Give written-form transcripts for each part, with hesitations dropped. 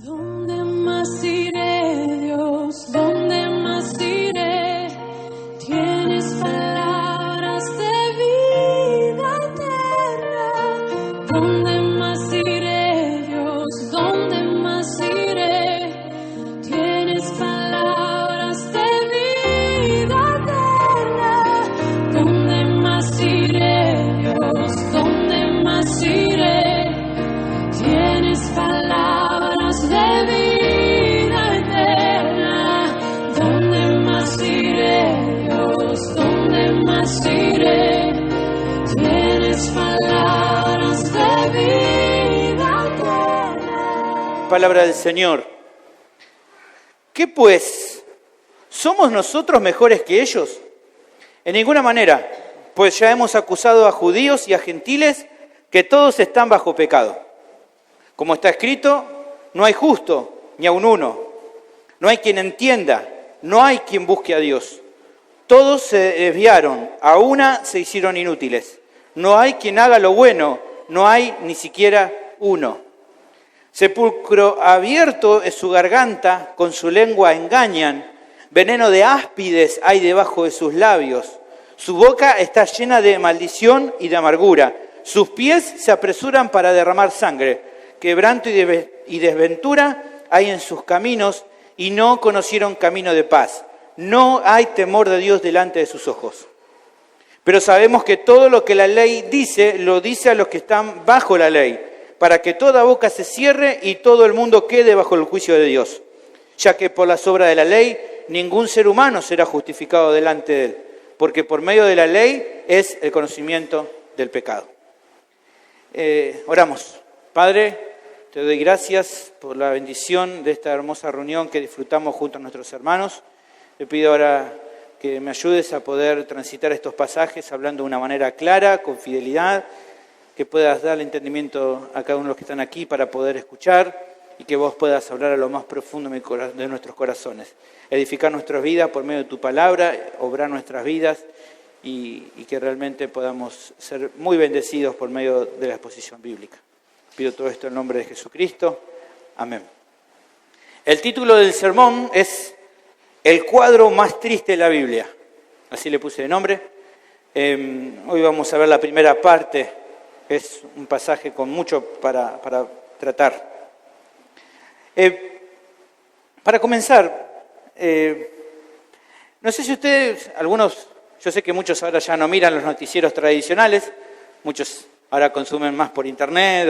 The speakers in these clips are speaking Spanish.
¿Dónde más iré, Dios? ¿Dónde más iré? Tienes palabras de vida eterna. ¿Dónde más iré, Dios? ¿Dónde más iré? Tienes palabras de vida eterna. ¿Dónde más iré, Dios? ¿Dónde más iré? Tienes palabras de vida eterna. ¿Dónde más iré, Dios? ¿Dónde más iré? Tienes palabras de vida eterna. Palabra del Señor. ¿Qué pues? ¿Somos nosotros mejores que ellos? En ninguna manera, pues ya hemos acusado a judíos y a gentiles que todos están bajo pecado. Como está escrito, no hay justo, ni aun uno. No hay quien entienda, no hay quien busque a Dios. Todos se desviaron, a una se hicieron inútiles. No hay quien haga lo bueno, no hay ni siquiera uno. Sepulcro abierto es su garganta, con su lengua engañan. Veneno de áspides hay debajo de sus labios. Su boca está llena de maldición y de amargura. Sus pies se apresuran para derramar sangre. Quebranto y desventura hay en sus caminos y no conocieron camino de paz. No hay temor de Dios delante de sus ojos. Pero sabemos que todo lo que la ley dice, lo dice a los que están bajo la ley, para que toda boca se cierre y todo el mundo quede bajo el juicio de Dios. Ya que por las obras de la ley, ningún ser humano será justificado delante de él, porque por medio de la ley es el conocimiento del pecado. Oramos. Padre, te doy gracias por la bendición de esta hermosa reunión que disfrutamos junto a nuestros hermanos. Te pido ahora que me ayudes a poder transitar estos pasajes hablando de una manera clara, con fidelidad, que puedas dar el entendimiento a cada uno de los que están aquí para poder escuchar y que vos puedas hablar a lo más profundo de nuestros corazones. Edificar nuestras vidas por medio de tu palabra, obrar nuestras vidas y que realmente podamos ser muy bendecidos por medio de la exposición bíblica. Pido todo esto en nombre de Jesucristo. Amén. El título del sermón es El cuadro más triste de la Biblia. Así le puse de nombre. Hoy vamos a ver la primera parte. Es un pasaje con mucho para tratar. Para comenzar, no sé si ustedes, algunos, yo sé que muchos ahora ya no miran los noticieros tradicionales, muchos ahora consumen más por internet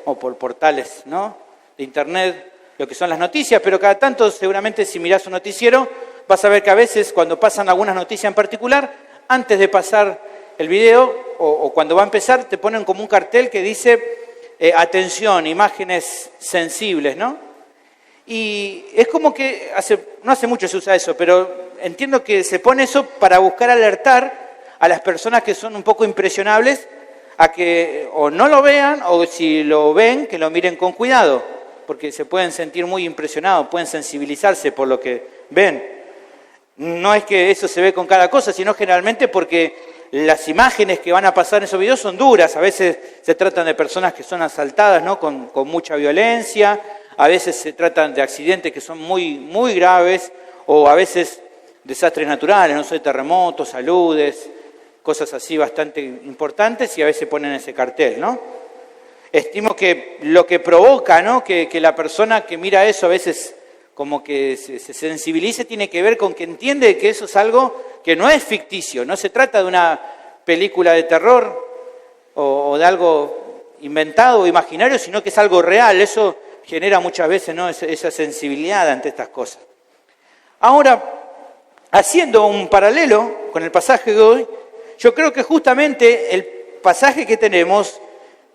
o por portales, ¿no?, de internet, lo que son las noticias, pero cada tanto seguramente si mirás un noticiero vas a ver que a veces cuando pasan algunas noticias en particular, antes de pasar el video o cuando va a empezar te ponen como un cartel que dice atención, imágenes sensibles, ¿no? Y es como que no hace mucho se usa eso, pero entiendo que se pone eso para buscar alertar a las personas que son un poco impresionables a que o no lo vean o si lo ven, que lo miren con cuidado, porque se pueden sentir muy impresionados, pueden sensibilizarse por lo que ven. No es que eso se ve con cada cosa, sino generalmente porque las imágenes que van a pasar en esos videos son duras. A veces se tratan de personas que son asaltadas, ¿no?, con mucha violencia, a veces se tratan de accidentes que son muy, muy graves, o a veces desastres naturales, no sé, terremotos, aludes, cosas así bastante importantes, y a veces ponen ese cartel, ¿no? Estimo que lo que provoca, ¿no?, que la persona que mira eso a veces como que se sensibilice, tiene que ver con que entiende que eso es algo que no es ficticio, no se trata de una película de terror o de algo inventado o imaginario, sino que es algo real. Eso genera muchas veces, ¿no?, esa sensibilidad ante estas cosas. Ahora, haciendo un paralelo con el pasaje de hoy, yo creo que justamente el pasaje que tenemos,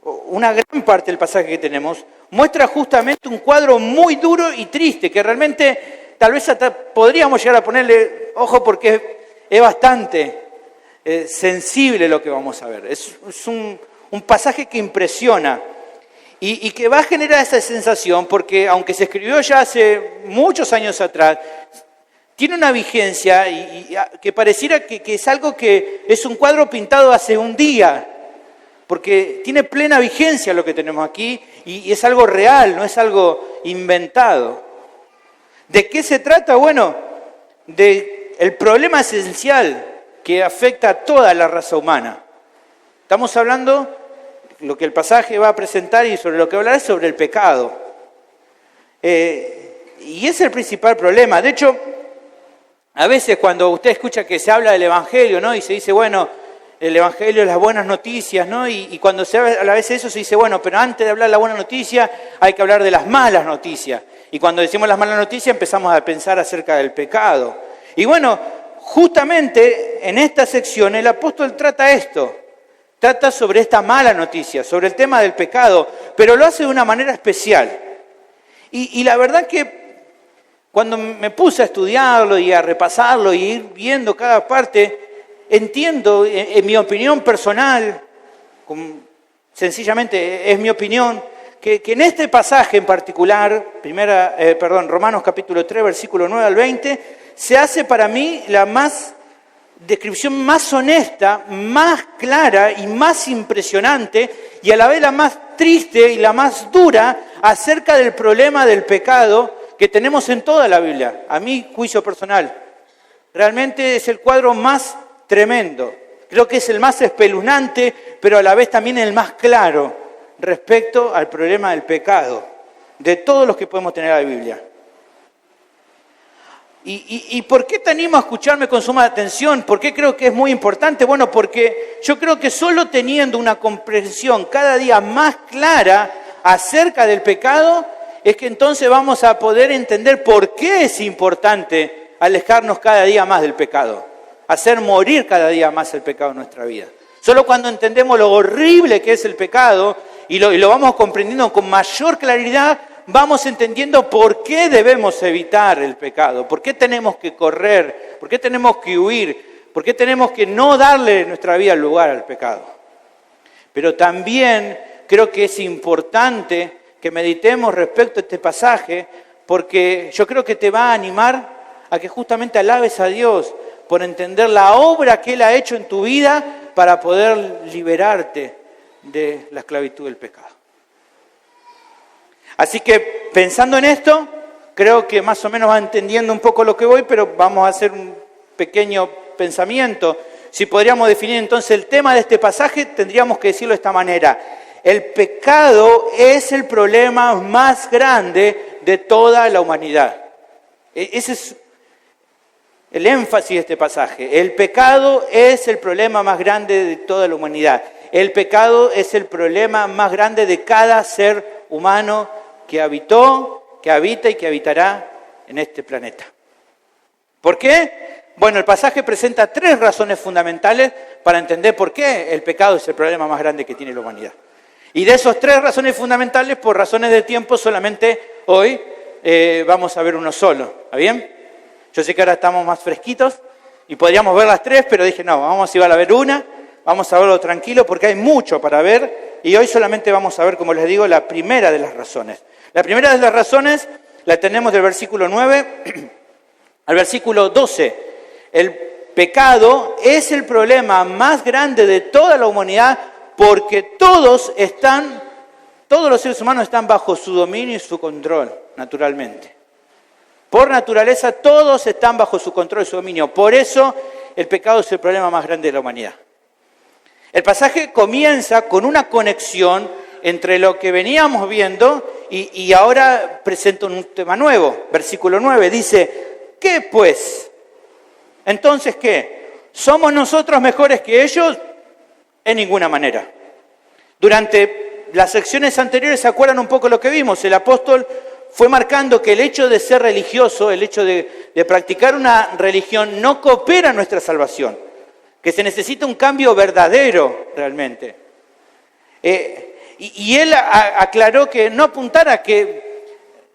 una gran parte del pasaje que tenemos, muestra justamente un cuadro muy duro y triste, que realmente tal vez hasta podríamos llegar a ponerle ojo porque es bastante sensible lo que vamos a ver. Es un pasaje que impresiona y que va a generar esa sensación porque aunque se escribió ya hace muchos años atrás, tiene una vigencia y que pareciera que es algo que es un cuadro pintado hace un día porque tiene plena vigencia lo que tenemos aquí y es algo real, no es algo inventado. ¿De qué se trata? Bueno, del problema esencial que afecta a toda la raza humana. Estamos hablando, lo que el pasaje va a presentar y sobre lo que hablar es sobre el pecado. Y es el principal problema. De hecho, a veces cuando usted escucha que se habla del Evangelio, ¿no? Y se dice, bueno, el Evangelio es las buenas noticias, ¿no? Y cuando se habla a veces eso se dice, bueno, pero antes de hablar de la buena noticia hay que hablar de las malas noticias. Y cuando decimos las malas noticias empezamos a pensar acerca del pecado. Y bueno, justamente en esta sección el apóstol trata esto. Trata sobre esta mala noticia, sobre el tema del pecado, pero lo hace de una manera especial. Y la verdad que cuando me puse a estudiarlo y a repasarlo y ir viendo cada parte, entiendo, en mi opinión personal, sencillamente es mi opinión, que en este pasaje en particular, Romanos capítulo 3, versículo 9 al 20, se hace para mí la descripción más honesta, más clara y más impresionante y a la vez la más triste y la más dura acerca del problema del pecado que tenemos en toda la Biblia, a mi juicio personal. Realmente es el cuadro más tremendo. Creo que es el más espeluznante, pero a la vez también el más claro respecto al problema del pecado, de todos los que podemos tener en la Biblia. ¿Y por qué te animo a escucharme con suma atención? ¿Por qué creo que es muy importante? Bueno, porque yo creo que solo teniendo una comprensión cada día más clara acerca del pecado, es que entonces vamos a poder entender por qué es importante alejarnos cada día más del pecado, hacer morir cada día más el pecado en nuestra vida. Solo cuando entendemos lo horrible que es el pecado y lo vamos comprendiendo con mayor claridad, vamos entendiendo por qué debemos evitar el pecado, por qué tenemos que correr, por qué tenemos que huir, por qué tenemos que no darle en nuestra vida lugar al pecado. Pero también creo que es importante que meditemos respecto a este pasaje, porque yo creo que te va a animar a que justamente alabes a Dios por entender la obra que Él ha hecho en tu vida para poder liberarte de la esclavitud del pecado. Así que pensando en esto, creo que más o menos va entendiendo un poco lo que voy, pero vamos a hacer un pequeño pensamiento. Si podríamos definir entonces el tema de este pasaje, tendríamos que decirlo de esta manera. El pecado es el problema más grande de toda la humanidad. Ese es el énfasis de este pasaje. El pecado es el problema más grande de toda la humanidad. El pecado es el problema más grande de cada ser humano que habitó, que habita y que habitará en este planeta. ¿Por qué? Bueno, el pasaje presenta 3 razones fundamentales para entender por qué el pecado es el problema más grande que tiene la humanidad. Y de esos 3 razones fundamentales, por razones de tiempo, solamente hoy vamos a ver uno solo. ¿Está bien? Yo sé que ahora estamos más fresquitos y podríamos ver las 3, pero dije, no, vamos a ir a ver una, vamos a verlo tranquilo porque hay mucho para ver y hoy solamente vamos a ver, como les digo, la primera de las razones. La primera de las razones la tenemos del versículo 9 al versículo 12. El pecado es el problema más grande de toda la humanidad porque todos los seres humanos están bajo su dominio y su control, naturalmente. Por naturaleza, todos están bajo su control y su dominio. Por eso, el pecado es el problema más grande de la humanidad. El pasaje comienza con una conexión entre lo que veníamos viendo y ahora presenta un tema nuevo. Versículo 9 dice, ¿qué pues? Entonces, ¿qué? ¿Somos nosotros mejores que ellos? En ninguna manera. Durante las secciones anteriores, ¿se acuerdan un poco lo que vimos? El apóstol fue marcando que el hecho de ser religioso, el hecho de practicar una religión, no coopera en nuestra salvación. Que se necesita un cambio verdadero realmente. Y él aclaró que no apuntara a que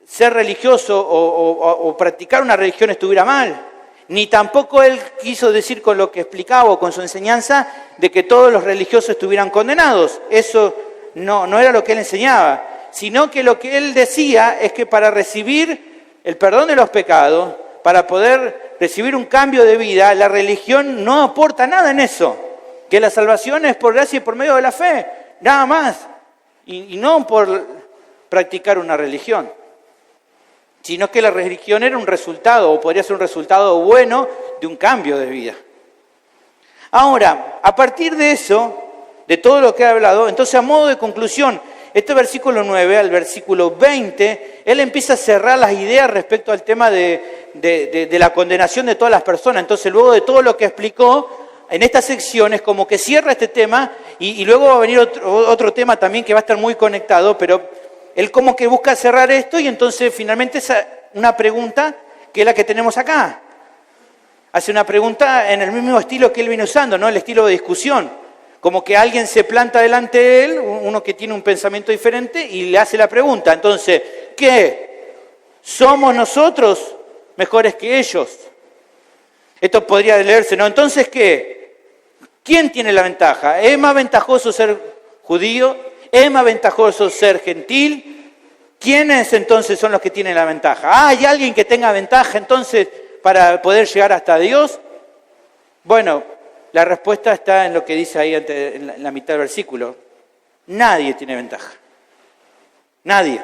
ser religioso o practicar una religión estuviera mal. Ni tampoco él quiso decir con lo que explicaba o con su enseñanza de que todos los religiosos estuvieran condenados. Eso no era lo que él enseñaba. Sino que lo que él decía es que para recibir el perdón de los pecados, para poder recibir un cambio de vida, la religión no aporta nada en eso. Que la salvación es por gracia y por medio de la fe. nada más. Y no por practicar una religión, sino que la religión era un resultado, o podría ser un resultado bueno de un cambio de vida. Ahora, a partir de eso, de todo lo que he hablado, entonces a modo de conclusión, este versículo 9 al versículo 20, él empieza a cerrar las ideas respecto al tema de la condenación de todas las personas. Entonces, luego de todo lo que explicó, en estas secciones como que cierra este tema y luego va a venir otro tema también que va a estar muy conectado, pero él como que busca cerrar esto y entonces finalmente es una pregunta que es la que tenemos acá. Hace una pregunta en el mismo estilo que él viene usando, ¿no? El estilo de discusión. Como que alguien se planta delante de él, uno que tiene un pensamiento diferente, y le hace la pregunta. Entonces, ¿qué? ¿Somos nosotros mejores que ellos? Esto podría leerse, ¿no? Entonces, ¿qué? ¿Quién tiene la ventaja? ¿Es más ventajoso ser judío? ¿Es más ventajoso ser gentil? ¿Quiénes entonces son los que tienen la ventaja? ¿Hay alguien que tenga ventaja entonces para poder llegar hasta Dios? Bueno, la respuesta está en lo que dice ahí en la mitad del versículo. Nadie tiene ventaja. Nadie.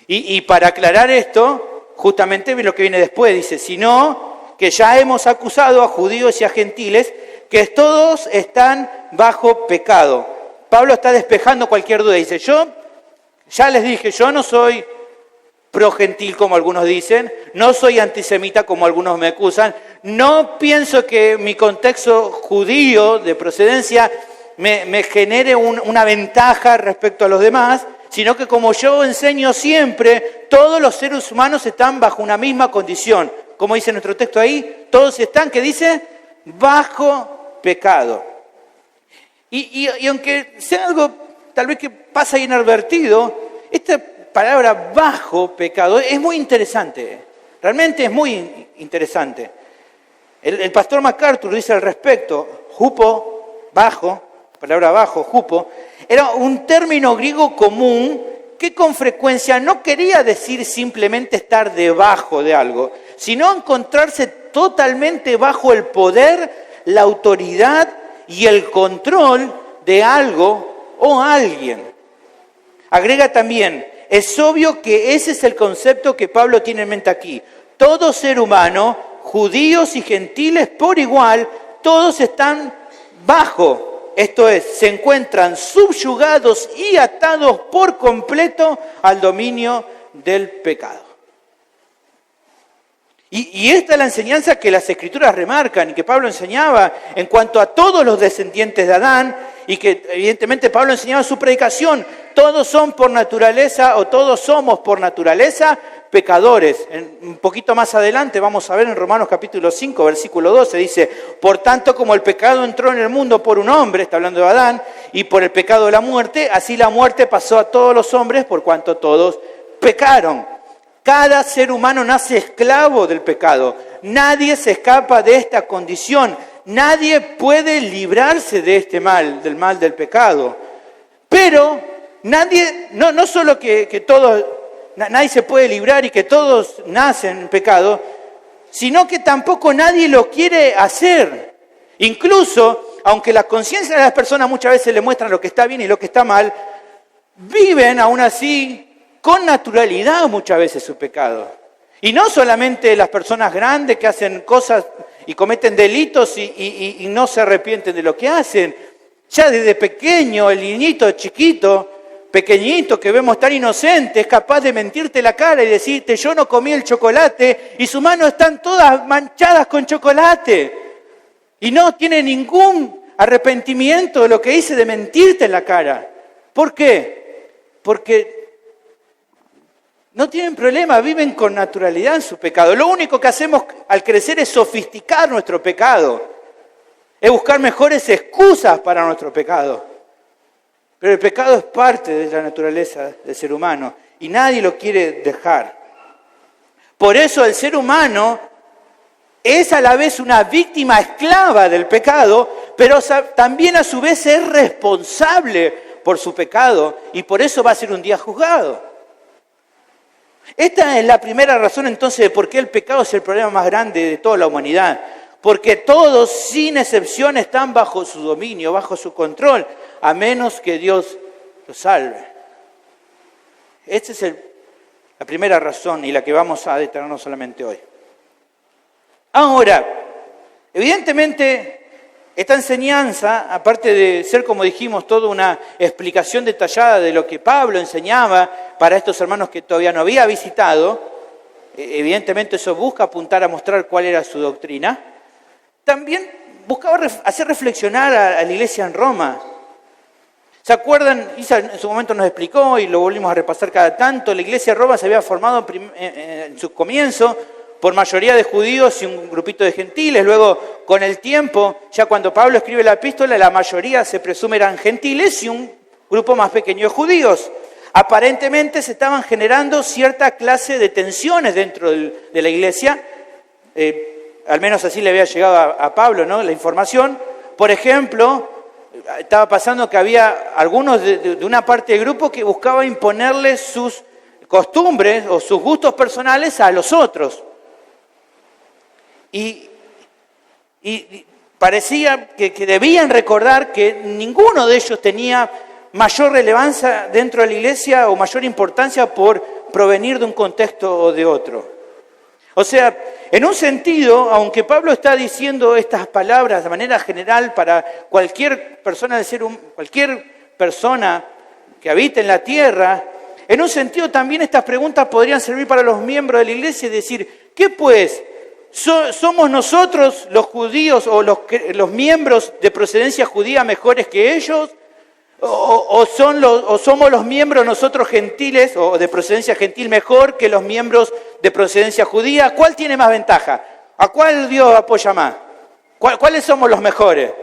Y para aclarar esto, justamente lo que viene después, dice, sino que ya hemos acusado a judíos y a gentiles que todos están bajo pecado. Pablo está despejando cualquier duda. Dice, yo ya les dije, yo no soy pro-gentil como algunos dicen, no soy antisemita como algunos me acusan, no pienso que mi contexto judío de procedencia me genere una ventaja respecto a los demás, sino que como yo enseño siempre, todos los seres humanos están bajo una misma condición. Como dice nuestro texto ahí, todos están, ¿qué dice? Bajo pecado. Y aunque sea algo tal vez que pasa inadvertido, esta palabra bajo pecado es muy interesante, realmente es muy interesante. El pastor MacArthur dice al respecto, hupo, bajo, palabra bajo, hupo, era un término griego común que con frecuencia no quería decir simplemente estar debajo de algo, sino encontrarse totalmente bajo el poder, la autoridad y el control de algo o alguien. Agrega también, es obvio que ese es el concepto que Pablo tiene en mente aquí. Todo ser humano, judíos y gentiles por igual, todos están bajo, esto es, se encuentran subyugados y atados por completo al dominio del pecado. Y esta es la enseñanza que las Escrituras remarcan y que Pablo enseñaba en cuanto a todos los descendientes de Adán y que evidentemente Pablo enseñaba en su predicación. Todos son por naturaleza o todos somos por naturaleza pecadores. Un poquito más adelante vamos a ver en Romanos capítulo 5, versículo 12, dice, por tanto como el pecado entró en el mundo por un hombre, está hablando de Adán, y por el pecado de la muerte, así la muerte pasó a todos los hombres por cuanto todos pecaron. Cada ser humano nace esclavo del pecado. Nadie se escapa de esta condición. Nadie puede librarse de este mal, del mal del pecado. Pero nadie, no solo que todos, nadie se puede librar y que todos nacen en pecado, sino que tampoco nadie lo quiere hacer. Incluso, aunque la conciencia de las personas muchas veces le muestran lo que está bien y lo que está mal, viven aún así con naturalidad muchas veces su pecado. Y no solamente las personas grandes que hacen cosas y cometen delitos y no se arrepienten de lo que hacen. Ya desde pequeño, el niñito chiquito, pequeñito que vemos tan inocente, es capaz de mentirte la cara y decirte, yo no comí el chocolate, y sus manos están todas manchadas con chocolate. Y no tiene ningún arrepentimiento de lo que hice de mentirte en la cara. ¿Por qué? Porque no tienen problema, viven con naturalidad en su pecado. Lo único que hacemos al crecer es sofisticar nuestro pecado, es buscar mejores excusas para nuestro pecado. Pero el pecado es parte de la naturaleza del ser humano y nadie lo quiere dejar. Por eso el ser humano es a la vez una víctima esclava del pecado, pero también a su vez es responsable por su pecado y por eso va a ser un día juzgado. Esta es la primera razón entonces de por qué el pecado es el problema más grande de toda la humanidad. Porque todos, sin excepción, están bajo su dominio, bajo su control, a menos que Dios los salve. Esta es la primera razón y la que vamos a detenernos solamente hoy. Ahora, evidentemente, esta enseñanza, aparte de ser, como dijimos, toda una explicación detallada de lo que Pablo enseñaba para estos hermanos que todavía no había visitado, evidentemente eso busca apuntar a mostrar cuál era su doctrina, también buscaba hacer reflexionar a la iglesia en Roma. ¿Se acuerdan? Isa en su momento nos explicó y lo volvimos a repasar cada tanto. La iglesia de Roma se había formado en su comienzo por mayoría de judíos y un grupito de gentiles. Luego, con el tiempo, ya cuando Pablo escribe la epístola, la mayoría se presume eran gentiles y un grupo más pequeño de judíos. Aparentemente se estaban generando cierta clase de tensiones dentro de la iglesia. Al menos así le había llegado a Pablo, ¿no?, la información. Por ejemplo, estaba pasando que había algunos de una parte del grupo que buscaba imponerle sus costumbres o sus gustos personales a los otros. Y parecía que debían recordar que ninguno de ellos tenía mayor relevancia dentro de la iglesia o mayor importancia por provenir de un contexto o de otro. O sea, en un sentido, aunque Pablo está diciendo estas palabras de manera general para cualquier persona cualquier persona que habite en la tierra, en un sentido también estas preguntas podrían servir para los miembros de la iglesia y decir, ¿qué pues? ¿Somos nosotros los judíos o los miembros de procedencia judía mejores que ellos? ¿O somos los miembros nosotros gentiles o de procedencia gentil mejor que los miembros de procedencia judía? ¿Cuál tiene más ventaja? ¿A cuál Dios apoya más? ¿Cuáles somos los mejores?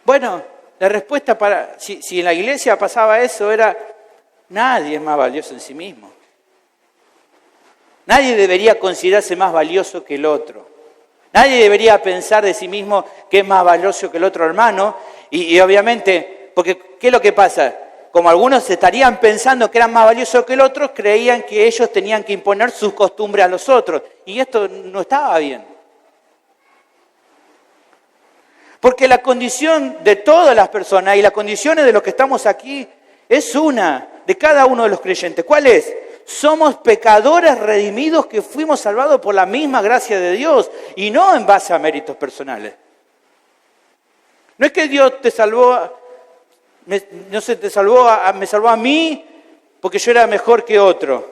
Bueno, la respuesta si en la iglesia pasaba eso era, nadie es más valioso en sí mismo. Nadie debería considerarse más valioso que el otro. Nadie debería pensar de sí mismo que es más valioso que el otro hermano. Y obviamente, porque ¿qué es lo que pasa? Como algunos estarían pensando que eran más valiosos que el otro, creían que ellos tenían que imponer sus costumbres a los otros. Y esto no estaba bien. Porque la condición de todas las personas y las condiciones de los que estamos aquí es una, de cada uno de los creyentes. ¿Cuál es? Somos pecadores redimidos que fuimos salvados por la misma gracia de Dios y no en base a méritos personales. No es que Dios te salvó, me salvó a mí porque yo era mejor que otro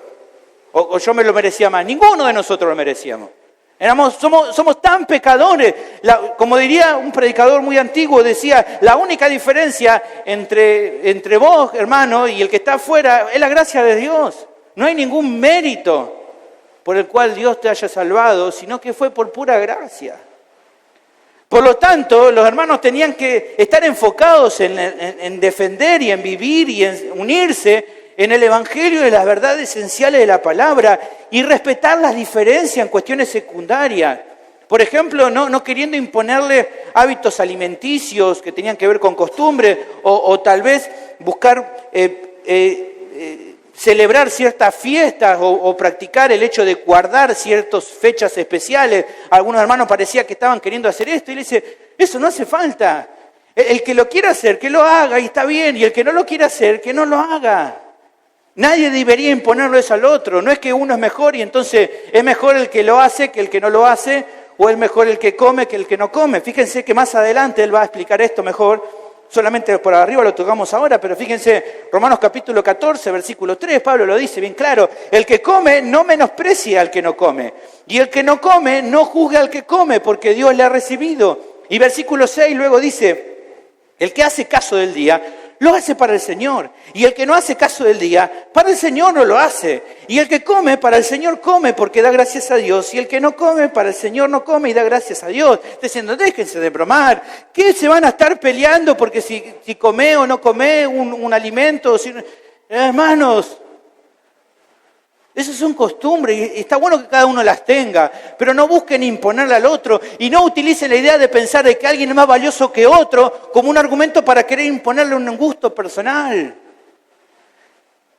o yo me lo merecía más. Ninguno de nosotros lo merecíamos. Somos tan pecadores. Como diría un predicador muy antiguo, decía, la única diferencia entre vos, hermano, y el que está afuera es la gracia de Dios. No hay ningún mérito por el cual Dios te haya salvado, sino que fue por pura gracia. Por lo tanto, los hermanos tenían que estar enfocados en defender y en vivir y en unirse en el Evangelio de las verdades esenciales de la palabra y respetar las diferencias en cuestiones secundarias. Por ejemplo, no queriendo imponerle hábitos alimenticios que tenían que ver con costumbres o tal vez buscar celebrar ciertas fiestas o practicar el hecho de guardar ciertas fechas especiales. Algunos hermanos parecía que estaban queriendo hacer esto y le dice, eso no hace falta. El que lo quiera hacer, que lo haga y está bien. Y el que no lo quiera hacer, que no lo haga. Nadie debería imponerlo eso al otro. No es que uno es mejor y entonces es mejor el que lo hace que el que no lo hace, o es mejor el que come que el que no come. Fíjense que más adelante él va a explicar esto mejor. Solamente por arriba lo tocamos ahora, pero fíjense, Romanos capítulo 14, versículo 3, Pablo lo dice bien claro, el que come no menosprecia al que no come, y el que no come no juzgue al que come, porque Dios le ha recibido. Y versículo 6 luego dice, el que hace caso del día, lo hace para el Señor, y el que no hace caso del día, para el Señor no lo hace, y el que come, para el Señor come, porque da gracias a Dios, y el que no come, para el Señor no come y da gracias a Dios. Diciendo, déjense de bromar, ¿qué se van a estar peleando porque si come o no come un alimento? Hermanos, esas son costumbres y está bueno que cada uno las tenga, pero no busquen imponerle al otro y no utilicen la idea de pensar de que alguien es más valioso que otro como un argumento para querer imponerle un gusto personal.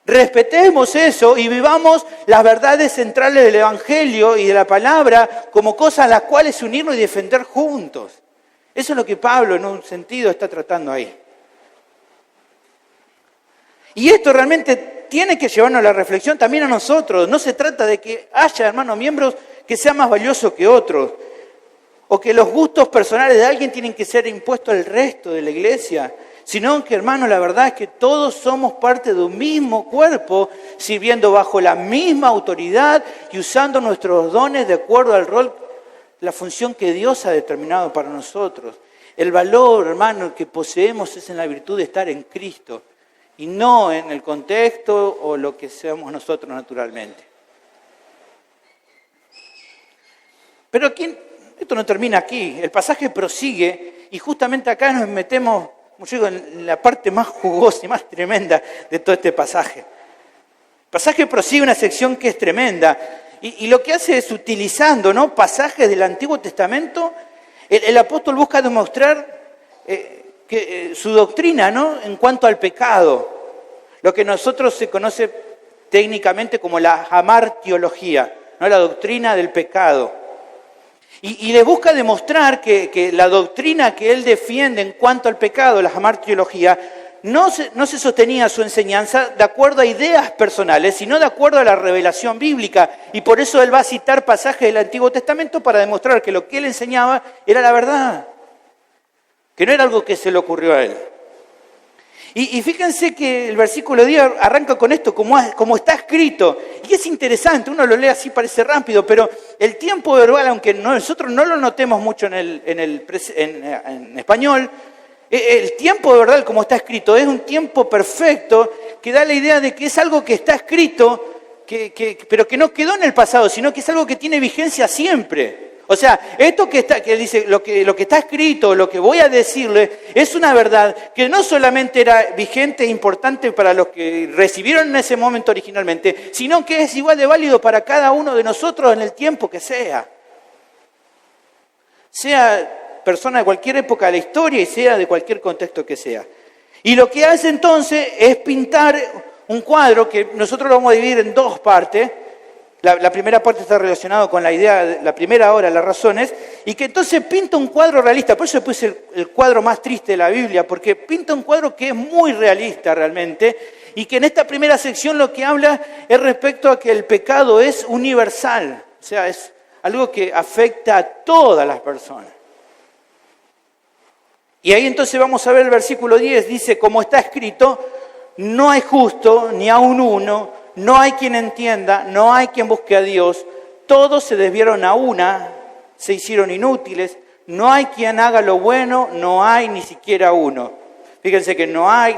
Respetemos eso y vivamos las verdades centrales del Evangelio y de la palabra como cosas a las cuales unirnos y defender juntos. Eso es lo que Pablo en un sentido está tratando ahí. Y esto realmente tiene que llevarnos a la reflexión también a nosotros. No se trata de que haya, hermanos, miembros que sean más valiosos que otros, o que los gustos personales de alguien tienen que ser impuestos al resto de la iglesia, sino que, hermanos, la verdad es que todos somos parte de un mismo cuerpo, sirviendo bajo la misma autoridad y usando nuestros dones de acuerdo al rol, la función que Dios ha determinado para nosotros. El valor, hermano, que poseemos es en la virtud de estar en Cristo y no en el contexto o lo que seamos nosotros naturalmente. Pero aquí, esto no termina aquí, el pasaje prosigue y justamente acá nos metemos, como yo digo, en la parte más jugosa y más tremenda de todo este pasaje. El pasaje prosigue una sección que es tremenda y lo que hace es utilizando, ¿no?, pasajes del Antiguo Testamento, el apóstol busca demostrar su doctrina, ¿no?, en cuanto al pecado, lo que nosotros se conoce técnicamente como la hamartiología, ¿no?, la doctrina del pecado. Y le busca demostrar que la doctrina que él defiende en cuanto al pecado, la hamartiología, no se sostenía su enseñanza de acuerdo a ideas personales, sino de acuerdo a la revelación bíblica. Y por eso él va a citar pasajes del Antiguo Testamento para demostrar que lo que él enseñaba era la verdad, que no era algo que se le ocurrió a él. Y fíjense que el versículo 10 arranca con esto, como está escrito. Y es interesante, uno lo lee así, parece rápido, pero el tiempo verbal, aunque nosotros no lo notemos mucho en español, el tiempo verbal, como está escrito, es un tiempo perfecto que da la idea de que es algo que está escrito, pero que no quedó en el pasado, sino que es algo que tiene vigencia siempre. O sea, esto que dice, lo que está escrito, lo que voy a decirle, es una verdad que no solamente era vigente e importante para los que recibieron en ese momento originalmente, sino que es igual de válido para cada uno de nosotros en el tiempo que sea. Sea persona de cualquier época de la historia y sea de cualquier contexto que sea. Y lo que hace entonces es pintar un cuadro que nosotros lo vamos a dividir en dos partes. La primera parte está relacionada con la idea, la primera hora, las razones, y que entonces pinta un cuadro realista. Por eso le puse el cuadro más triste de la Biblia, porque pinta un cuadro que es muy realista realmente, y que en esta primera sección lo que habla es respecto a que el pecado es universal, o sea, es algo que afecta a todas las personas. Y ahí entonces vamos a ver el versículo 10, dice, como está escrito, no hay justo ni aun uno, no hay quien entienda, no hay quien busque a Dios, todos se desviaron a una, se hicieron inútiles, no hay quien haga lo bueno, no hay ni siquiera uno. Fíjense que no hay.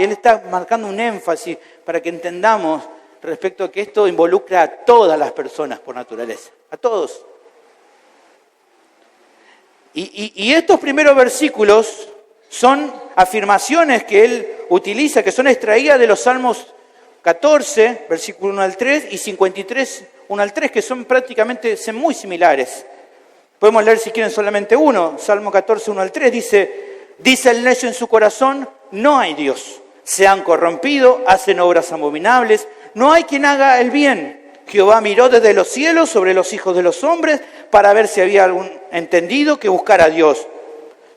Él está marcando un énfasis para que entendamos respecto a que esto involucra a todas las personas por naturaleza, a todos. Y estos primeros versículos son afirmaciones que él utiliza, que son extraídas de los Salmos 14, versículo 1 al 3, y 53, 1 al 3, que son prácticamente muy similares. Podemos leer si quieren solamente uno. Salmo 14, 1 al 3, dice el necio en su corazón, no hay Dios. Se han corrompido, hacen obras abominables, no hay quien haga el bien. Jehová miró desde los cielos sobre los hijos de los hombres para ver si había algún entendido que buscara a Dios.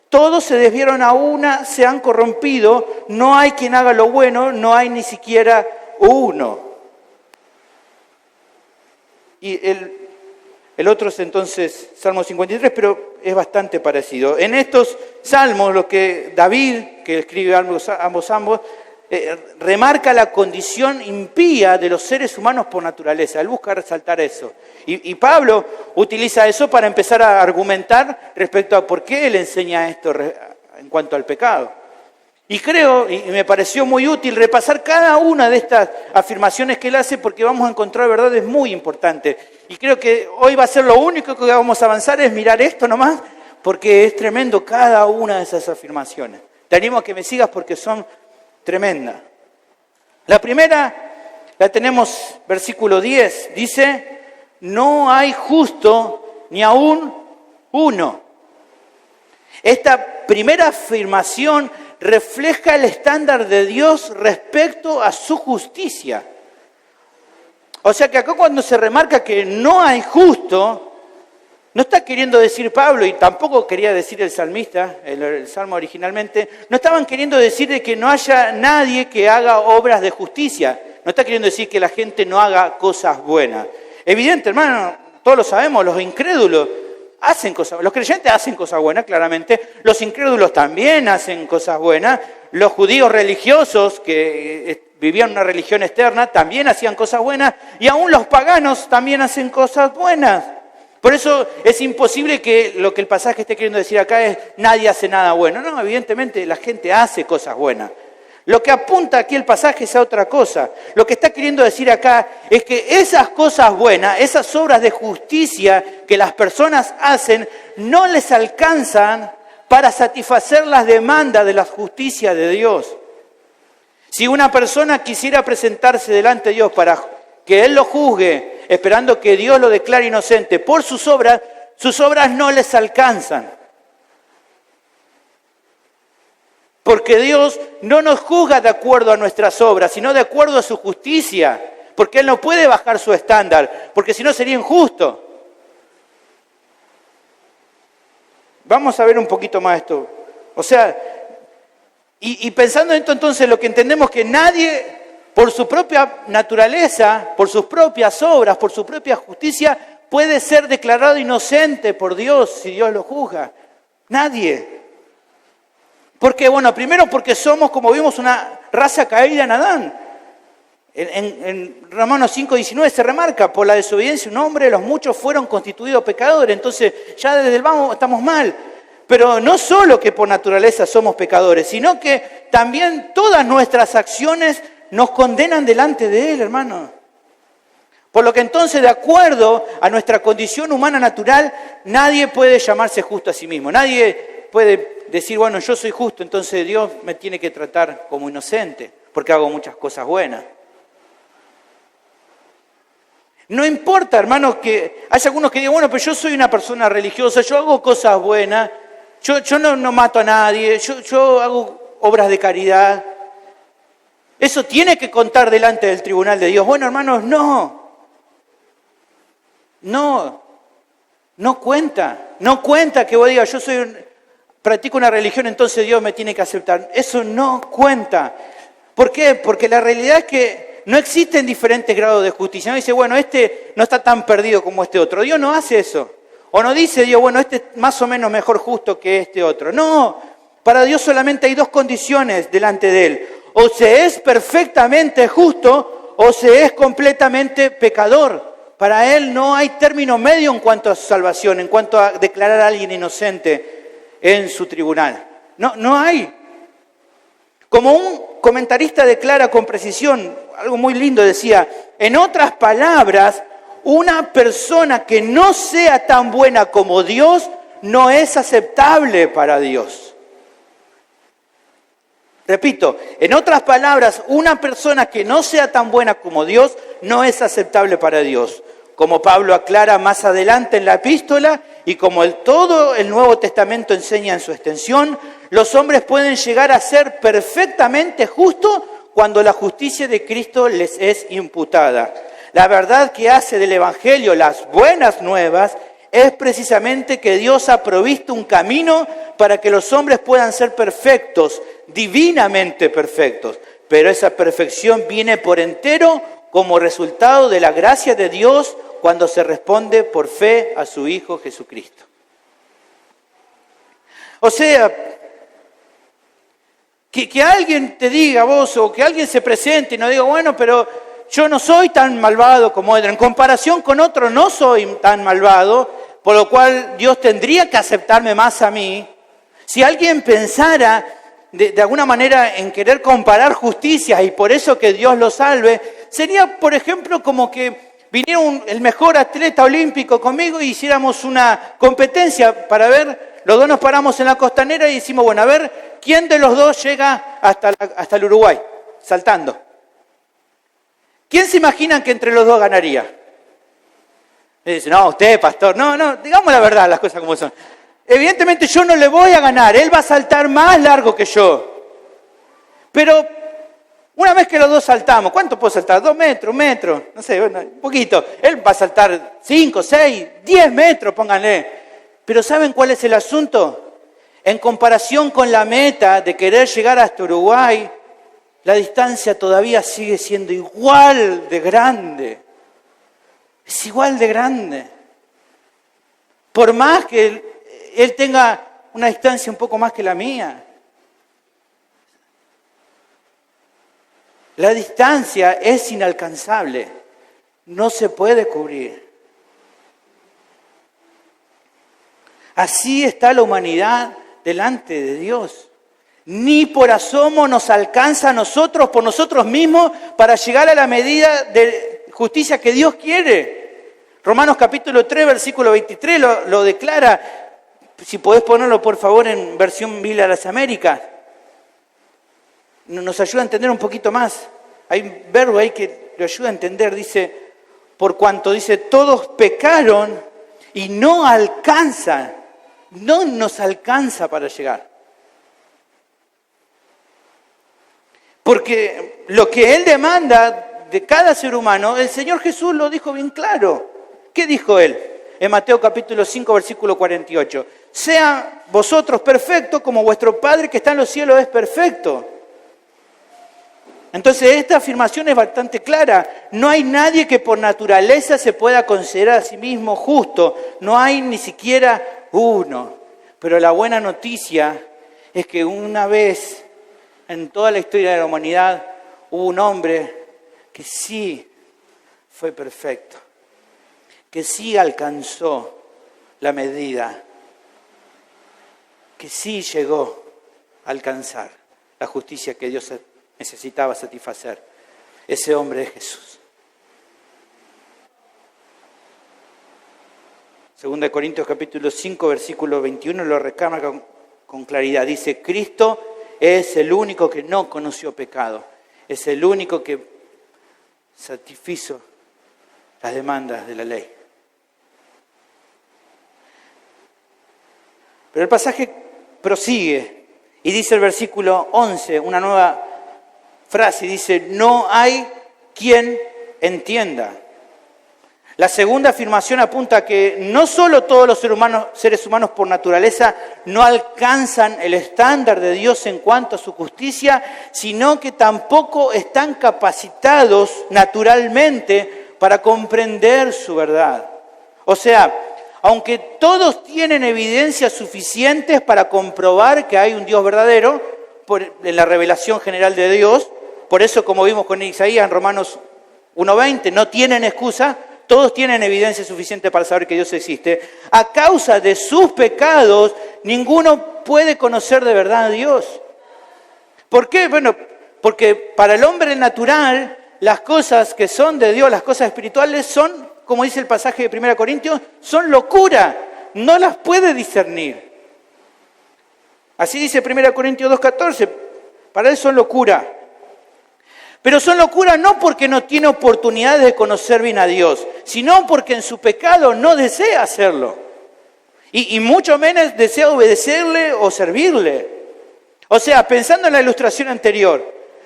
Todos se desviaron a una, se han corrompido, no hay quien haga lo bueno, no hay ni siquiera uno. Y el otro es entonces Salmo 53, pero es bastante parecido. En estos salmos, lo que David, que escribe ambos, remarca la condición impía de los seres humanos por naturaleza. Él busca resaltar eso. Y Pablo utiliza eso para empezar a argumentar respecto a por qué él enseña esto en cuanto al pecado. Y creo, y me pareció muy útil repasar cada una de estas afirmaciones que él hace porque vamos a encontrar verdades muy importantes. Y creo que hoy va a ser lo único que vamos a avanzar es mirar esto nomás porque es tremendo cada una de esas afirmaciones. Te animo a que me sigas porque son tremendas. La primera la tenemos, versículo 10, dice, no hay justo ni aún uno. Esta primera afirmación refleja el estándar de Dios respecto a su justicia. O sea que acá cuando se remarca que no hay justo, No está queriendo decir Pablo, y tampoco quería decir el salmista, el salmo originalmente, no estaban queriendo decir de que no haya nadie que haga obras de justicia. No está queriendo decir que la gente no haga cosas buenas. Evidente, hermano, todos lo sabemos, los incrédulos hacen cosas, los creyentes hacen cosas buenas, claramente, los incrédulos también hacen cosas buenas, los judíos religiosos que vivían una religión externa también hacían cosas buenas, y aún los paganos también hacen cosas buenas. Por eso es imposible que lo que el pasaje esté queriendo decir acá es nadie hace nada bueno. No, evidentemente la gente hace cosas buenas. Lo que apunta aquí el pasaje es a otra cosa. Lo que está queriendo decir acá es que esas cosas buenas, esas obras de justicia que las personas hacen, no les alcanzan para satisfacer las demandas de la justicia de Dios. Si una persona quisiera presentarse delante de Dios para que Él lo juzgue, esperando que Dios lo declare inocente por sus obras no les alcanzan. Porque Dios no nos juzga de acuerdo a nuestras obras, sino de acuerdo a su justicia. Porque Él no puede bajar su estándar, porque si no sería injusto. Vamos a ver un poquito más esto. O sea, y pensando en esto entonces lo que entendemos que nadie, por su propia naturaleza, por sus propias obras, por su propia justicia, puede ser declarado inocente por Dios si Dios lo juzga. Nadie. Porque, bueno, primero porque somos, como vimos, una raza caída en Adán. En Romanos 5:19 se remarca, por la desobediencia de un hombre, los muchos fueron constituidos pecadores. Entonces, ya desde el vamos estamos mal. Pero no solo que por naturaleza somos pecadores, sino que también todas nuestras acciones nos condenan delante de Él, hermano. Por lo que entonces, de acuerdo a nuestra condición humana natural, nadie puede llamarse justo a sí mismo. Nadie puede decir, bueno, yo soy justo, entonces Dios me tiene que tratar como inocente, porque hago muchas cosas buenas. No importa, hermano, que hay algunos que digan, bueno, pero yo soy una persona religiosa, yo hago cosas buenas, yo no mato a nadie, yo hago obras de caridad. Eso tiene que contar delante del tribunal de Dios. Bueno, hermanos, no cuenta que vos digas, practico una religión, entonces Dios me tiene que aceptar. Eso no cuenta. ¿Por qué? Porque la realidad es que no existen diferentes grados de justicia. No dice, bueno, este no está tan perdido como este otro. Dios no hace eso. O no dice Dios, bueno, este es más o menos mejor justo que este otro. No, para Dios solamente hay dos condiciones delante de Él. O se es perfectamente justo o se es completamente pecador. Para Él no hay término medio en cuanto a su salvación, en cuanto a declarar a alguien inocente en su tribunal. No hay. Como un comentarista declara con precisión, algo muy lindo decía, en otras palabras, una persona que no sea tan buena como Dios no es aceptable para Dios. Repito, en otras palabras, una persona que no sea tan buena como Dios no es aceptable para Dios. Como Pablo aclara más adelante en la epístola y como todo el Nuevo Testamento enseña en su extensión, los hombres pueden llegar a ser perfectamente justos cuando la justicia de Cristo les es imputada. La verdad que hace del Evangelio las buenas nuevas es precisamente que Dios ha provisto un camino para que los hombres puedan ser perfectos, divinamente perfectos. Pero esa perfección viene por entero como resultado de la gracia de Dios cuando se responde por fe a su Hijo Jesucristo. O sea, que alguien te diga vos o que alguien se presente y no diga, bueno, pero yo no soy tan malvado como él. En comparación con otro no soy tan malvado, por lo cual Dios tendría que aceptarme más a mí. Si alguien pensara de alguna manera en querer comparar justicias y por eso que Dios lo salve, sería, por ejemplo, como que viniera el mejor atleta olímpico conmigo y hiciéramos una competencia para ver, los dos nos paramos en la costanera y decimos, bueno, a ver, ¿quién de los dos llega hasta el Uruguay, saltando? ¿Quién se imaginan que entre los dos ganaría? Me dice, no, usted, pastor. No, digamos la verdad, las cosas como son. Evidentemente yo no le voy a ganar, él va a saltar más largo que yo. Pero Una vez que los dos saltamos, ¿cuánto puedo saltar? 2 metros, 1 metro, no sé, bueno, un poquito. Él va a saltar 5, 6, 10 metros, pónganle. Pero ¿saben cuál es el asunto? En comparación con la meta de querer llegar hasta Uruguay, la distancia todavía sigue siendo igual de grande. Es igual de grande. Por más que él tenga una distancia un poco más que la mía. La distancia es inalcanzable. No se puede cubrir. Así está la humanidad delante de Dios. Ni por asomo nos alcanza a nosotros, por nosotros mismos, para llegar a la medida de justicia que Dios quiere. Romanos capítulo 3, versículo 23 lo declara. Si podés ponerlo, por favor, en versión Biblia de las Américas. Nos ayuda a entender un poquito más. Hay un verbo ahí que lo ayuda a entender. Dice, por cuanto dice, todos pecaron y no alcanzan. No nos alcanza para llegar. Porque lo que Él demanda de cada ser humano, el Señor Jesús lo dijo bien claro. ¿Qué dijo Él? En Mateo capítulo 5, versículo 48. Sean vosotros perfectos como vuestro Padre que está en los cielos es perfecto. Entonces esta afirmación es bastante clara. No hay nadie que por naturaleza se pueda considerar a sí mismo justo. No hay ni siquiera uno. Pero la buena noticia es que una vez en toda la historia de la humanidad hubo un hombre que sí fue perfecto, que sí alcanzó la medida, que sí llegó a alcanzar la justicia que Dios necesitaba satisfacer. Ese hombre es Jesús. 2 Corintios capítulo 5, versículo 21 lo reclama con claridad. Dice, Cristo es el único que no conoció pecado. Es el único que satisfizo las demandas de la ley. Pero el pasaje prosigue y dice el versículo 11, una nueva frase, dice, no hay quien entienda. La segunda afirmación apunta a que no solo todos los seres humanos por naturaleza no alcanzan el estándar de Dios en cuanto a su justicia, sino que tampoco están capacitados naturalmente para comprender su verdad. O sea, aunque todos tienen evidencias suficientes para comprobar que hay un Dios verdadero, en la revelación general de Dios, por eso como vimos con Isaías en Romanos 1:20, no tienen excusa. Todos tienen evidencia suficiente para saber que Dios existe. A causa de sus pecados, ninguno puede conocer de verdad a Dios. ¿Por qué? Bueno, porque para el hombre natural, las cosas que son de Dios, las cosas espirituales, son, como dice el pasaje de 1 Corintios, son locura. No las puede discernir. Así dice 1 Corintios 2:14. Para él son locura. Pero son locura no porque no tiene oportunidades de conocer bien a Dios, sino porque en su pecado no desea hacerlo. Y mucho menos desea obedecerle o servirle. O sea, pensando en la ilustración anterior,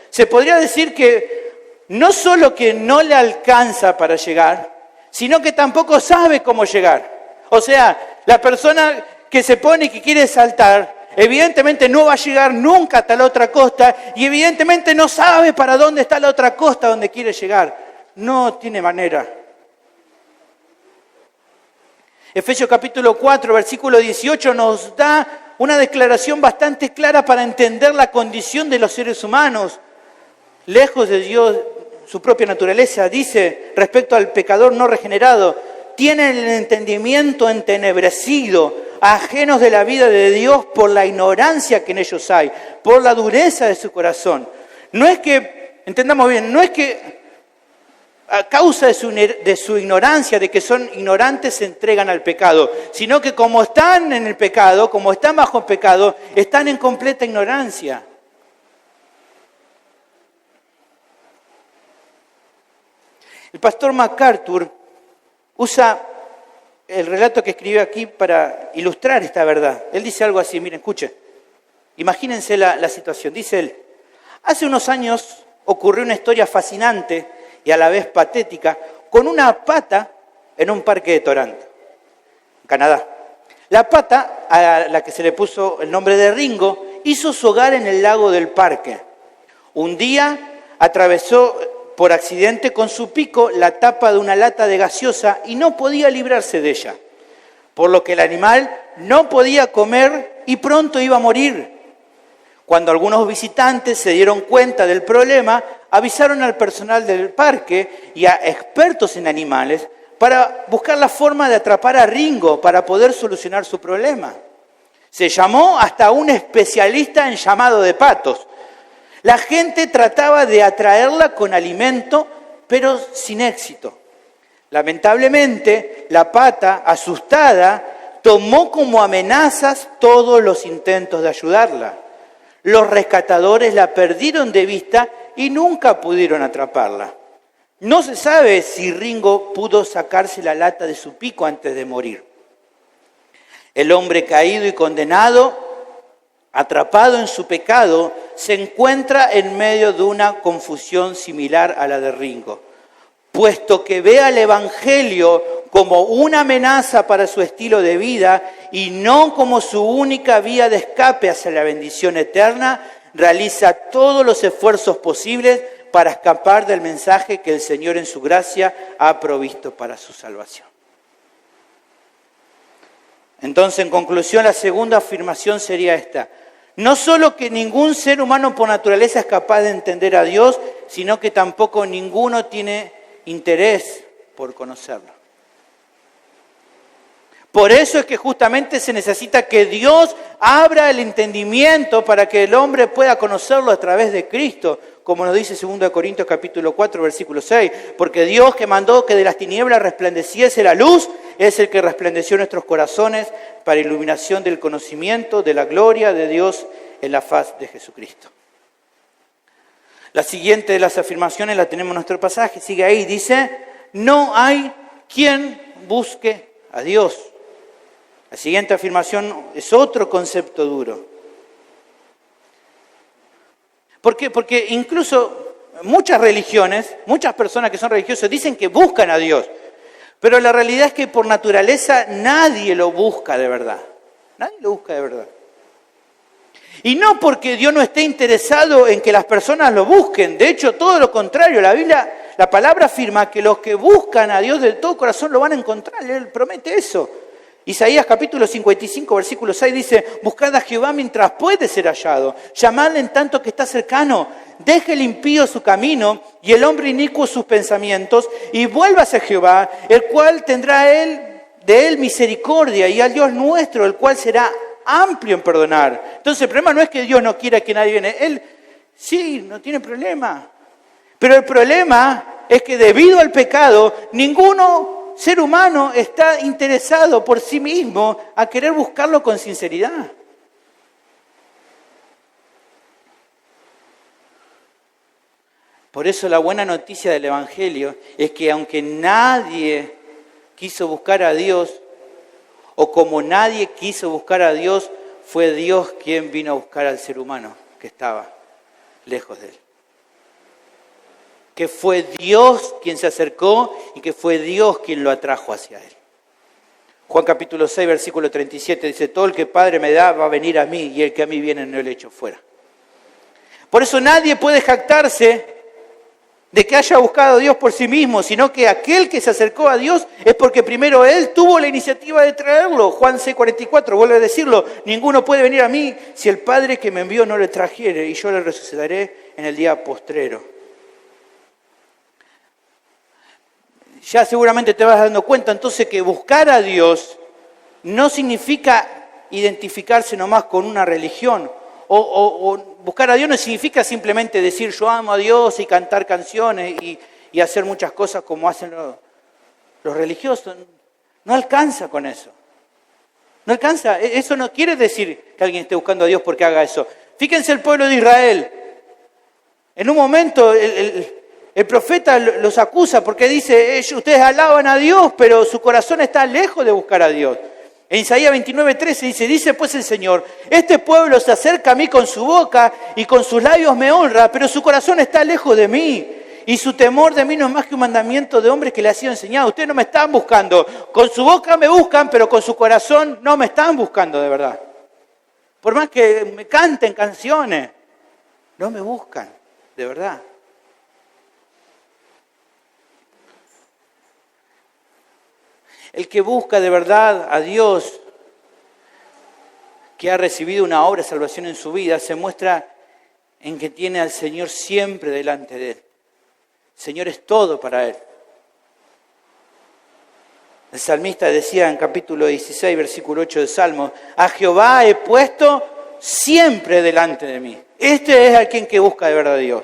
se podría decir que no solo que no le alcanza para llegar, sino que tampoco sabe cómo llegar. O sea, la persona que se pone y que quiere saltar, evidentemente no va a llegar nunca hasta la otra costa y evidentemente no sabe para dónde está la otra costa donde quiere llegar. No tiene manera. Efesios capítulo 4, versículo 18 nos da una declaración bastante clara para entender la condición de los seres humanos. Lejos de Dios, su propia naturaleza, dice respecto al pecador no regenerado, tienen el entendimiento entenebrecido, ajenos de la vida de Dios por la ignorancia que en ellos hay, por la dureza de su corazón. No es que, entendamos bien, no es que a causa de su ignorancia, de que son ignorantes, se entregan al pecado, sino que como están en el pecado, como están bajo el pecado, están en completa ignorancia. El pastor MacArthur usa el relato que escribió aquí para ilustrar esta verdad. Él dice algo así, miren, escuchen. Imagínense la situación. Dice él, hace unos años ocurrió una historia fascinante y a la vez patética con una pata en un parque de Toronto, Canadá. La pata, a la que se le puso el nombre de Ringo, hizo su hogar en el lago del parque. Un día atravesó por accidente con su pico la tapa de una lata de gaseosa y no podía librarse de ella, por lo que el animal no podía comer y pronto iba a morir. Cuando algunos visitantes se dieron cuenta del problema, avisaron al personal del parque y a expertos en animales para buscar la forma de atrapar a Ringo para poder solucionar su problema. Se llamó hasta un especialista en llamado de patos. La gente trataba de atraerla con alimento, pero sin éxito. Lamentablemente, la pata, asustada, tomó como amenazas todos los intentos de ayudarla. Los rescatadores la perdieron de vista y nunca pudieron atraparla. No se sabe si Ringo pudo sacarse la lata de su pico antes de morir. El hombre caído y condenado, atrapado en su pecado, se encuentra en medio de una confusión similar a la de Ringo. Puesto que ve al Evangelio como una amenaza para su estilo de vida y no como su única vía de escape hacia la bendición eterna, realiza todos los esfuerzos posibles para escapar del mensaje que el Señor en su gracia ha provisto para su salvación. Entonces, en conclusión, la segunda afirmación sería esta. No solo que ningún ser humano por naturaleza es capaz de entender a Dios, sino que tampoco ninguno tiene interés por conocerlo. Por eso es que justamente se necesita que Dios abra el entendimiento para que el hombre pueda conocerlo a través de Cristo, como nos dice 2 Corintios capítulo 4, versículo 6. Porque Dios que mandó que de las tinieblas resplandeciese la luz, es el que resplandeció en nuestros corazones para iluminación del conocimiento de la gloria de Dios en la faz de Jesucristo. La siguiente de las afirmaciones la tenemos en nuestro pasaje, sigue ahí, dice, no hay quien busque a Dios. La siguiente afirmación es otro concepto duro. ¿Por qué? Porque incluso muchas religiones, muchas personas que son religiosas dicen que buscan a Dios, pero la realidad es que por naturaleza nadie lo busca de verdad. Nadie lo busca de verdad. Y no porque Dios no esté interesado en que las personas lo busquen. De hecho, todo lo contrario. La Biblia, la palabra afirma que los que buscan a Dios de todo corazón lo van a encontrar. Él promete eso. Isaías capítulo 55, versículo 6 dice, buscad a Jehová mientras puede ser hallado. Llamadle en tanto que está cercano. Deje el impío su camino y el hombre inicuo sus pensamientos y vuélvase a Jehová, el cual tendrá de él misericordia, y al Dios nuestro, el cual será amplio en perdonar. Entonces el problema no es que Dios no quiera que nadie viene. Él sí, no tiene problema. Pero el problema es que debido al pecado, ninguno ser humano está interesado por sí mismo a querer buscarlo con sinceridad. Por eso la buena noticia del Evangelio es que aunque nadie quiso buscar a Dios, o como nadie quiso buscar a Dios, fue Dios quien vino a buscar al ser humano que estaba lejos de él. Que fue Dios quien se acercó y que fue Dios quien lo atrajo hacia él. Juan capítulo 6, versículo 37 dice, todo el que Padre me da va a venir a mí y el que a mí viene no le echo fuera. Por eso nadie puede jactarse de que haya buscado a Dios por sí mismo, sino que aquel que se acercó a Dios es porque primero Él tuvo la iniciativa de traerlo. Juan 6:44 vuelve a decirlo, ninguno puede venir a mí si el Padre que me envió no le trajere, y yo le resucitaré en el día postrero. Ya seguramente te vas dando cuenta entonces que buscar a Dios no significa identificarse nomás con una religión, o buscar a Dios no significa simplemente decir yo amo a Dios y cantar canciones y hacer muchas cosas como hacen los religiosos. No alcanza con eso. No alcanza. Eso no quiere decir que alguien esté buscando a Dios porque haga eso. Fíjense el pueblo de Israel. En un momento el profeta los acusa porque dice, ustedes alaban a Dios, pero su corazón está lejos de buscar a Dios. En Isaías 29:13 dice pues el Señor, este pueblo se acerca a mí con su boca y con sus labios me honra, pero su corazón está lejos de mí. Y su temor de mí no es más que un mandamiento de hombres que le ha sido enseñado. Ustedes no me están buscando. Con su boca me buscan, pero con su corazón no me están buscando de verdad. Por más que me canten canciones, no me buscan de verdad. El que busca de verdad a Dios, que ha recibido una obra de salvación en su vida, se muestra en que tiene al Señor siempre delante de él. El Señor es todo para él. El salmista decía en capítulo 16, versículo 8 del Salmo, a Jehová he puesto siempre delante de mí. Este es alguien que busca de verdad a Dios.